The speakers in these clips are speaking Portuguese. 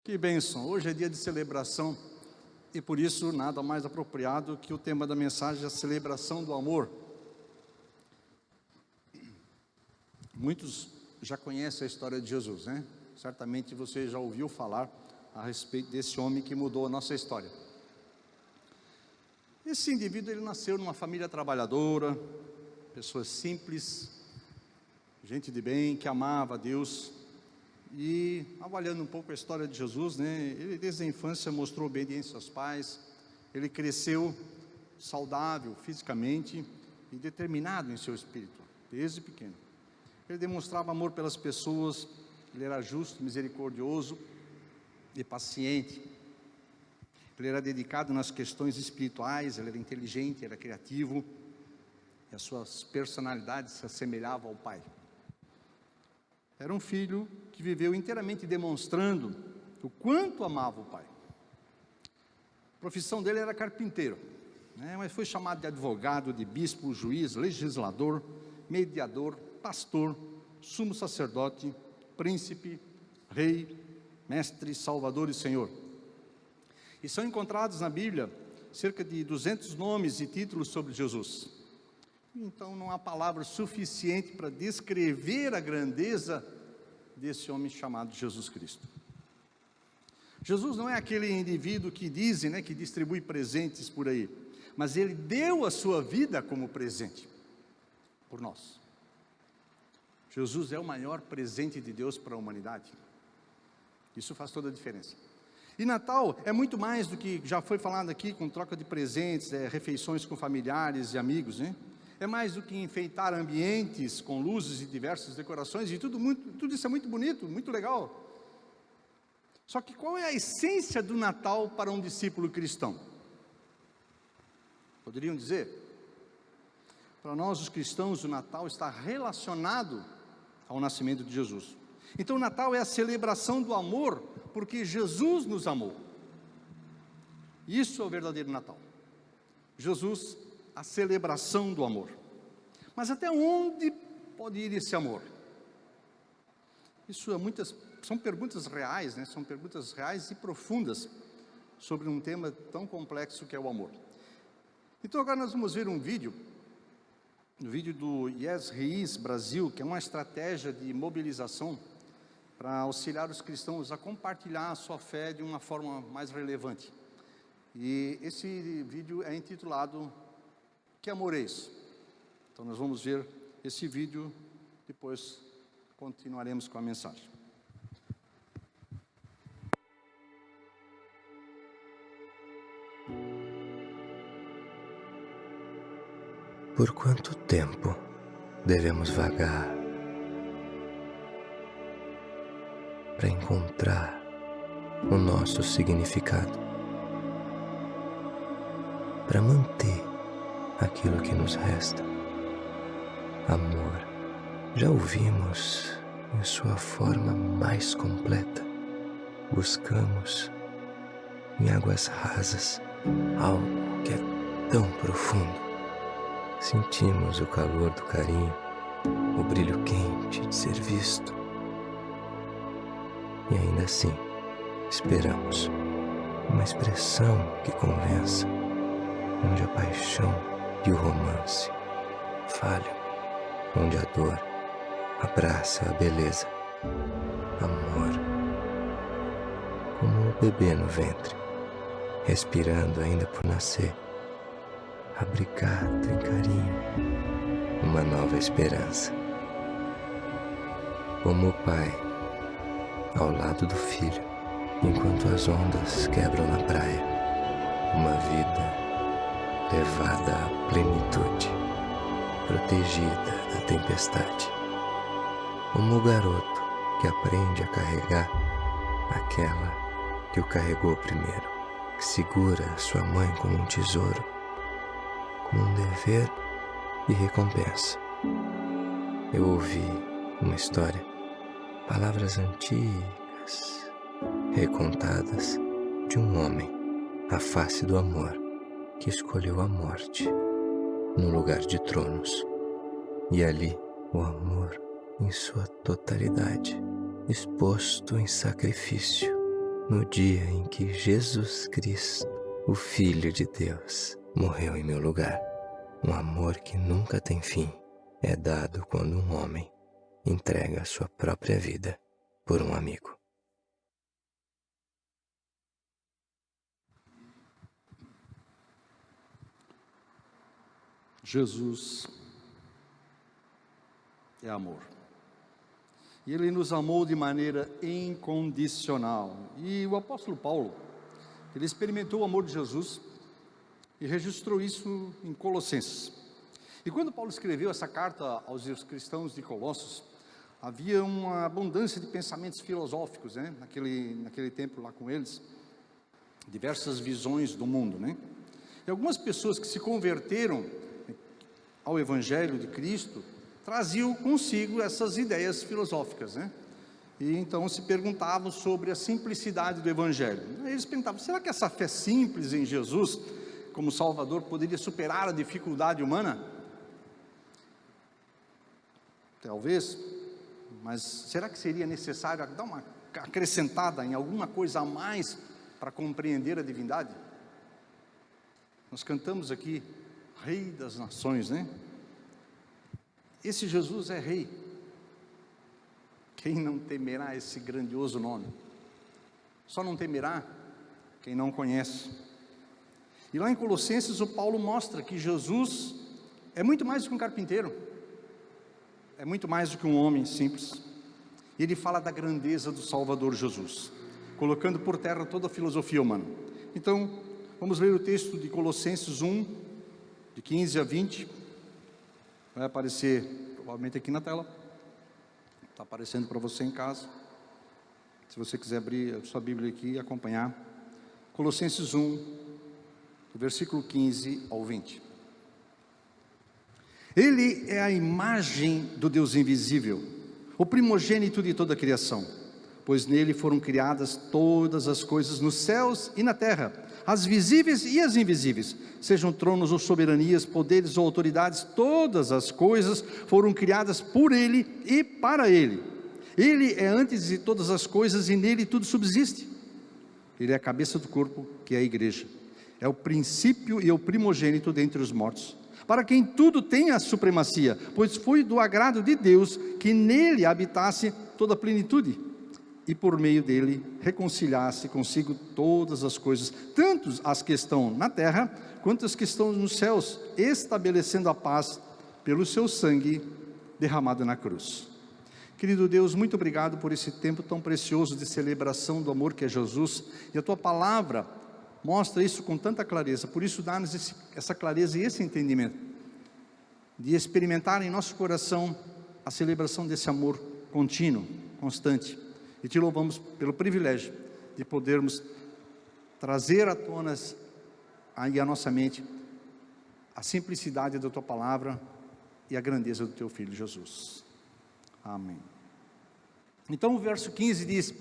Que bênção! Hoje é dia de celebração e por isso nada mais apropriado que o tema da mensagem, a celebração do amor. Muitos já conhecem a história de Jesus, né? Certamente você já ouviu falar a respeito desse homem que mudou a nossa história. Esse indivíduo, ele nasceu numa família trabalhadora, pessoas simples, gente de bem, que amava a Deus. E avaliando um pouco a história de Jesus, né? Ele desde a infância mostrou obediência aos pais, ele cresceu saudável fisicamente e determinado em seu espírito, desde pequeno. Ele demonstrava amor pelas pessoas, ele era justo, misericordioso e paciente. Ele era dedicado nas questões espirituais, ele era inteligente, era criativo, e as suas personalidades se assemelhavam ao pai. Era um filho que viveu inteiramente demonstrando o quanto amava o pai. A profissão dele era carpinteiro, né? Mas foi chamado de advogado, de bispo, juiz, legislador, mediador, pastor, sumo sacerdote, príncipe, rei, mestre, salvador e senhor. E são encontrados na Bíblia cerca de 200 nomes e títulos sobre Jesus. Então não há palavra suficiente para descrever a grandeza desse homem chamado Jesus Cristo. Jesus não é aquele indivíduo que dizem, né, que distribui presentes por aí, mas ele deu a sua vida como presente por nós. Jesus é o maior presente de Deus para a humanidade. Isso faz toda a diferença. E Natal é muito mais do que já foi falado aqui, com troca de presentes, refeições com familiares e amigos, né? É mais do que enfeitar ambientes com luzes e diversas decorações, e tudo isso é muito bonito, muito legal. Só que qual é a essência do Natal para um discípulo cristão? Poderiam dizer? Para nós os cristãos, o Natal está relacionado ao nascimento de Jesus. Então o Natal é a celebração do amor, porque Jesus nos amou. Isso é o verdadeiro Natal. Jesus, a celebração do amor. Mas até onde pode ir esse amor? Isso são perguntas reais, né? São perguntas reais e profundas sobre um tema tão complexo que é o amor. Então agora nós vamos ver um vídeo do Yes Reis Brasil, que é uma estratégia de mobilização para auxiliar os cristãos a compartilhar a sua fé de uma forma mais relevante. E esse vídeo é intitulado Que amor é isso? Então nós vamos ver esse vídeo, depois continuaremos com a mensagem. Por quanto tempo devemos vagar para encontrar o nosso significado, para manter aquilo que nos resta? Amor, já ouvimos em sua forma mais completa. Buscamos em águas rasas algo que é tão profundo. Sentimos o calor do carinho, o brilho quente de ser visto. E ainda assim, esperamos uma expressão que convença, onde a paixão e o romance falham, onde a dor abraça a beleza. Amor, como o bebê no ventre, respirando ainda por nascer, abrigado em carinho, uma nova esperança. Como o pai, ao lado do filho, enquanto as ondas quebram na praia, uma vida levada à plenitude, protegida da tempestade. Como o garoto que aprende a carregar aquela que o carregou primeiro, que segura sua mãe como um tesouro, como um dever e recompensa. Eu ouvi uma história, palavras antigas, recontadas, de um homem, à face do amor, que escolheu a morte no lugar de tronos. E ali o amor em sua totalidade, exposto em sacrifício, no dia em que Jesus Cristo, o Filho de Deus, morreu em meu lugar. Um amor que nunca tem fim é dado quando um homem entrega a sua própria vida por um amigo. Jesus é amor. E Ele nos amou de maneira incondicional. E o apóstolo Paulo, ele experimentou o amor de Jesus e registrou isso em Colossenses. E quando Paulo escreveu essa carta aos cristãos de Colossos, havia uma abundância de pensamentos filosóficos, né? Naquele tempo lá com eles, diversas visões do mundo, né? E algumas pessoas que se converteram ao Evangelho de Cristo traziam consigo essas ideias filosóficas, né? E então se perguntavam sobre a simplicidade do Evangelho. Eles perguntavam, será que essa fé simples em Jesus como Salvador poderia superar a dificuldade humana? Talvez, mas será que seria necessário dar uma acrescentada em alguma coisa a mais para compreender a divindade? Nós cantamos aqui, Rei das Nações, né? Esse Jesus é Rei. Quem não temerá esse grandioso nome? Só não temerá quem não conhece. E lá em Colossenses o Paulo mostra que Jesus é muito mais do que um carpinteiro, é muito mais do que um homem simples. Ele fala da grandeza do Salvador Jesus, colocando por terra toda a filosofia humana. Então, vamos ler o texto de Colossenses 1, de 15 a 20, vai aparecer provavelmente aqui na tela, está aparecendo para você em casa, se você quiser abrir a sua Bíblia aqui e acompanhar. Colossenses 1, do versículo 15 ao 20. Ele é a imagem do Deus invisível, o primogênito de toda a criação, pois nele foram criadas todas as coisas nos céus e na terra, as visíveis e as invisíveis, sejam tronos ou soberanias, poderes ou autoridades, todas as coisas foram criadas por Ele e para Ele. Ele é antes de todas as coisas e nele tudo subsiste. Ele é a cabeça do corpo, que é a igreja. É o princípio e o primogênito dentre os mortos, para quem tudo tem a supremacia, pois foi do agrado de Deus que nele habitasse toda a plenitude, e por meio dele reconciliasse consigo todas as coisas, tanto as que estão na terra, quanto as que estão nos céus, estabelecendo a paz pelo seu sangue derramado na cruz. Querido Deus, muito obrigado por esse tempo tão precioso de celebração do amor que é Jesus, e a Tua Palavra mostra isso com tanta clareza. Por isso dá-nos essa clareza e esse entendimento, de experimentar em nosso coração a celebração desse amor contínuo, constante. E te louvamos pelo privilégio de podermos trazer à tona aí a nossa mente a simplicidade da Tua Palavra e a grandeza do Teu Filho Jesus. Amém. Então o verso 15 diz: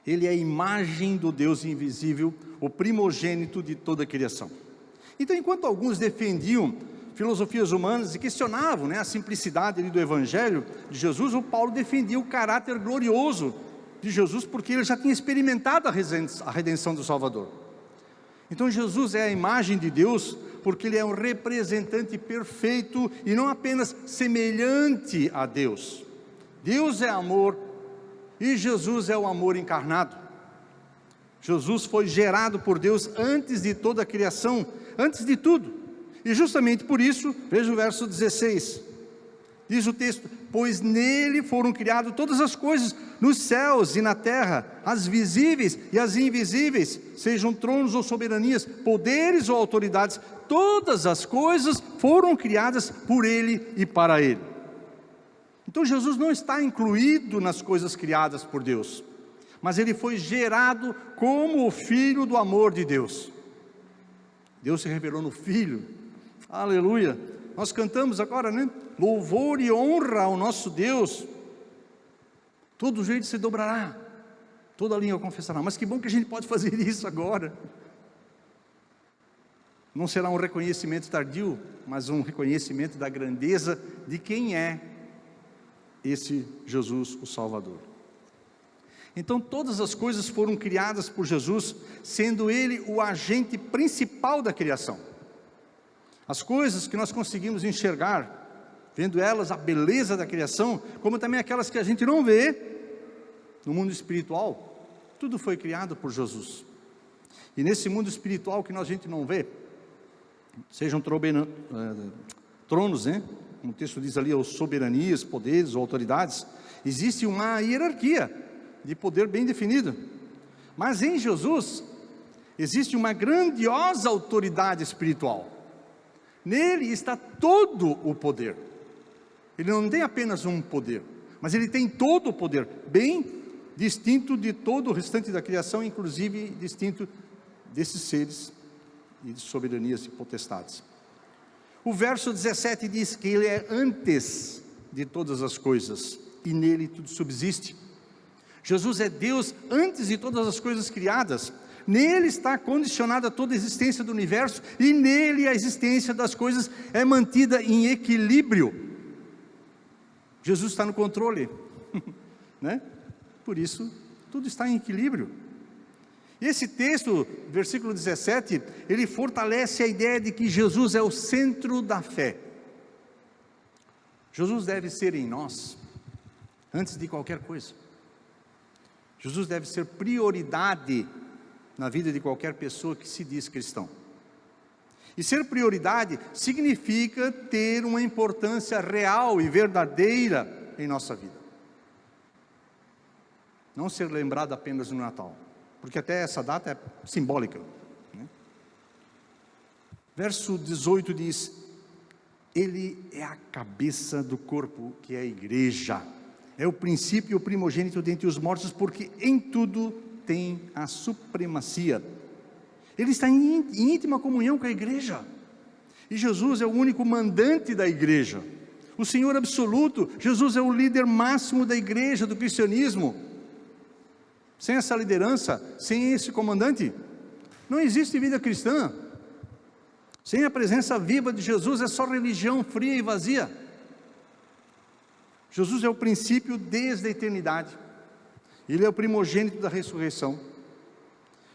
Ele é a imagem do Deus invisível, o primogênito de toda a criação. Então, enquanto alguns defendiam filosofias humanas e questionavam, a simplicidade do Evangelho de Jesus, o Paulo defendia o caráter glorioso de Jesus, porque ele já tinha experimentado a redenção do Salvador. Então Jesus é a imagem de Deus, porque Ele é um representante perfeito e não apenas semelhante a Deus. Deus é amor e Jesus é o amor encarnado. Jesus foi gerado por Deus antes de toda a criação, antes de tudo. E justamente por isso, veja o verso 16, diz o texto: pois nele foram criadas todas as coisas, nos céus e na terra, as visíveis e as invisíveis, sejam tronos ou soberanias, poderes ou autoridades, todas as coisas foram criadas por Ele e para Ele. Então Jesus não está incluído nas coisas criadas por Deus, mas Ele foi gerado como o Filho do amor de Deus. Deus se revelou no Filho. Aleluia, nós cantamos agora, louvor e honra ao nosso Deus, todo jeito se dobrará, toda língua confessará. Mas que bom que a gente pode fazer isso agora. Não será um reconhecimento tardio, mas um reconhecimento da grandeza de quem é esse Jesus, o Salvador. Então todas as coisas foram criadas por Jesus, sendo Ele o agente principal da criação. As coisas que nós conseguimos enxergar, vendo elas a beleza da criação, como também aquelas que a gente não vê no mundo espiritual, tudo foi criado por Jesus. E nesse mundo espiritual que a gente não vê, sejam tronos, né? Como o texto diz ali, ou soberanias, poderes ou autoridades, existe uma hierarquia de poder bem definido. Mas em Jesus existe uma grandiosa autoridade espiritual. Nele está todo o poder. Ele não tem apenas um poder, mas ele tem todo o poder, bem distinto de todo o restante da criação, inclusive distinto desses seres e de soberanias e potestades. O verso 17 diz que ele é antes de todas as coisas e nele tudo subsiste. Jesus é Deus antes de todas as coisas criadas. Nele está condicionada toda a existência do universo e nele a existência das coisas é mantida em equilíbrio. Jesus está no controle, né? Por isso, tudo está em equilíbrio. E esse texto, versículo 17, ele fortalece a ideia de que Jesus é o centro da fé. Jesus deve ser em nós, antes de qualquer coisa. Jesus deve ser prioridade na vida de qualquer pessoa que se diz cristão. E ser prioridade significa ter uma importância real e verdadeira em nossa vida. Não ser lembrado apenas no Natal, porque até essa data é simbólica, né? Verso 18 diz: Ele é a cabeça do corpo, que é a igreja. É o princípio e o primogênito dentre os mortos, porque em tudo tem a supremacia. Ele está em íntima comunhão com a igreja. E Jesus é o único mandante da igreja. O Senhor absoluto. Jesus é o líder máximo da igreja, do cristianismo. Sem essa liderança, sem esse comandante, não existe vida cristã. Sem a presença viva de Jesus, é só religião fria e vazia. Jesus é o princípio desde a eternidade. Ele é o primogênito da ressurreição.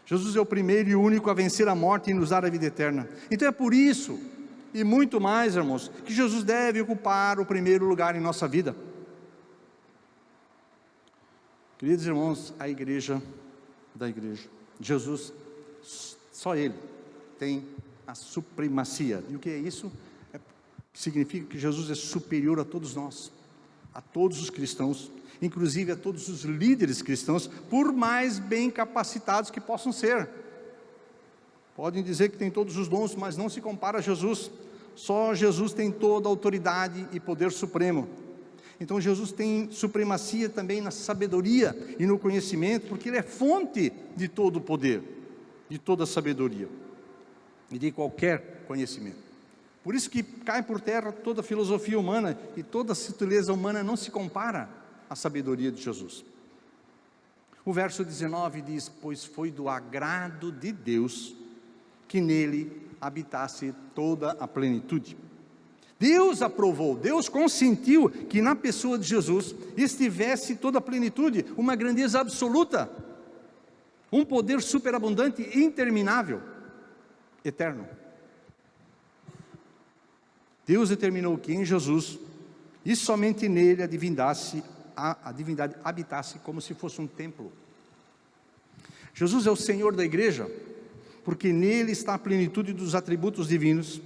Jesus é o primeiro e único a vencer a morte e nos dar a vida eterna. Então é por isso, e muito mais, irmãos, que Jesus deve ocupar o primeiro lugar em nossa vida. Queridos irmãos, a igreja da igreja, Jesus, só Ele tem a supremacia. E o que é isso? Significa que Jesus é superior a todos nós, a todos os cristãos, inclusive a todos os líderes cristãos, por mais bem capacitados que possam ser. Podem dizer que tem todos os dons, mas não se compara a Jesus. Só Jesus tem toda a autoridade e poder supremo. Então Jesus tem supremacia também na sabedoria e no conhecimento, porque Ele é fonte de todo o poder, de toda a sabedoria e de qualquer conhecimento. Por isso que cai por terra toda a filosofia humana e toda a sutileza humana não se compara à sabedoria de Jesus. O verso 19 diz: pois foi do agrado de Deus que nele habitasse toda a plenitude. Deus aprovou, Deus consentiu que na pessoa de Jesus estivesse toda a plenitude, uma grandeza absoluta, um poder superabundante, interminável, eterno. Deus determinou que em Jesus, e somente nele, a divindade habitasse como se fosse um templo. Jesus é o Senhor da igreja, porque nele está a plenitude dos atributos divinos,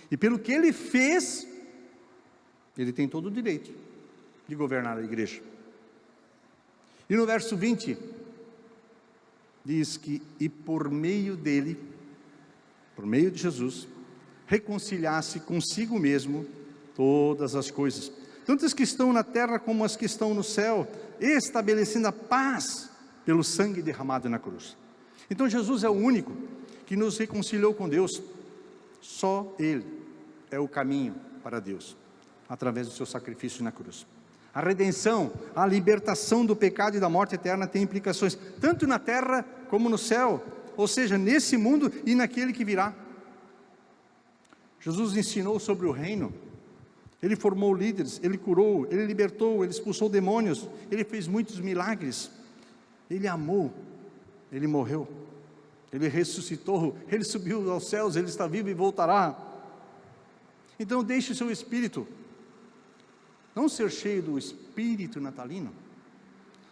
e pelo que Ele fez, Ele tem todo o direito de governar a igreja. E no verso 20, diz que, e por meio dele, por meio de Jesus, reconciliasse consigo mesmo todas as coisas, tanto as que estão na terra como as que estão no céu, estabelecendo a paz pelo sangue derramado na cruz. Então Jesus é o único que nos reconciliou com Deus. Só Ele é o caminho para Deus, através do seu sacrifício na cruz. A redenção, a libertação do pecado e da morte eterna tem implicações tanto na terra como no céu, ou seja, nesse mundo e naquele que virá. Jesus ensinou sobre o reino, Ele formou líderes, Ele curou, Ele libertou, Ele expulsou demônios, Ele fez muitos milagres. Ele amou, Ele morreu, Ele ressuscitou, Ele subiu aos céus, Ele está vivo e voltará. Então deixe o seu espírito, não ser cheio do espírito natalino,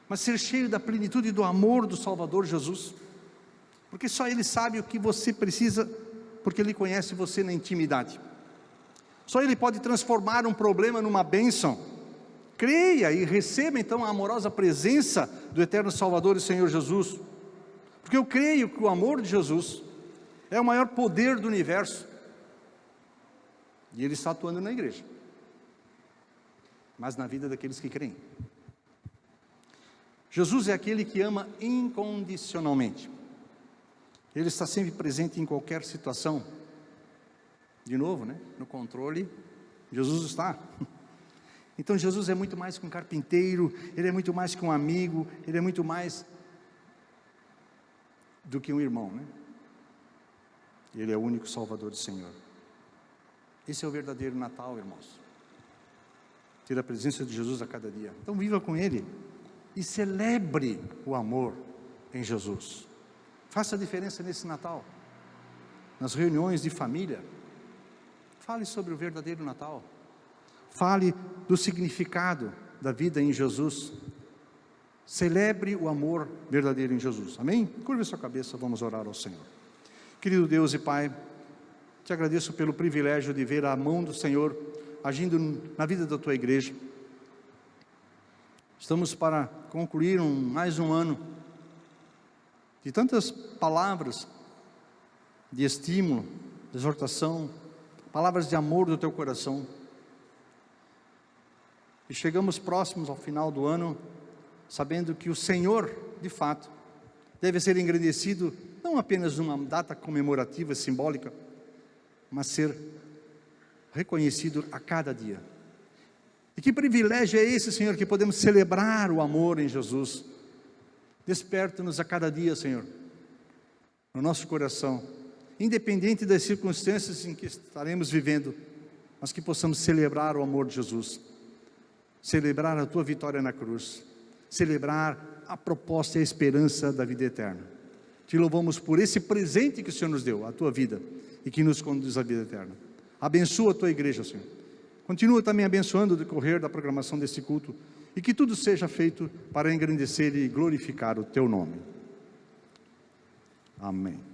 mas ser cheio da plenitude do amor do Salvador Jesus, porque só Ele sabe o que você precisa, porque Ele conhece você na intimidade. Só Ele pode transformar um problema numa bênção. Creia e receba então a amorosa presença do eterno Salvador e Senhor Jesus, porque eu creio que o amor de Jesus é o maior poder do universo, e Ele está atuando na igreja, mas na vida daqueles que creem. Jesus é aquele que ama incondicionalmente, Ele está sempre presente em qualquer situação. De novo, no controle, Jesus está. Então Jesus é muito mais que um carpinteiro, Ele é muito mais que um amigo, Ele é muito mais do que um irmão, Ele é o único Salvador do Senhor. Esse é o verdadeiro Natal, irmãos. Ter a presença de Jesus a cada dia. Então viva com Ele e celebre o amor em Jesus. Faça a diferença nesse Natal, nas reuniões de família. Fale sobre o verdadeiro Natal. Fale do significado da vida em Jesus. Celebre o amor verdadeiro em Jesus. Amém? Curve sua cabeça, vamos orar ao Senhor. Querido Deus e Pai, te agradeço pelo privilégio de ver a mão do Senhor agindo na vida da tua igreja. Estamos para concluir mais um ano de tantas palavras de estímulo, de exortação, palavras de amor do teu coração. E chegamos próximos ao final do ano, sabendo que o Senhor, de fato, deve ser engrandecido, não apenas numa data comemorativa, simbólica, mas ser reconhecido a cada dia. E que privilégio é esse, Senhor, que podemos celebrar o amor em Jesus. Desperta-nos a cada dia, Senhor, no nosso coração, independente das circunstâncias em que estaremos vivendo, mas que possamos celebrar o amor de Jesus, celebrar a tua vitória na cruz, celebrar a proposta e a esperança da vida eterna. Te louvamos por esse presente que o Senhor nos deu, a tua vida, e que nos conduz à vida eterna. Abençoa a tua igreja, Senhor. Continua também abençoando o decorrer da programação desse culto, e que tudo seja feito para engrandecer e glorificar o teu nome. Amém.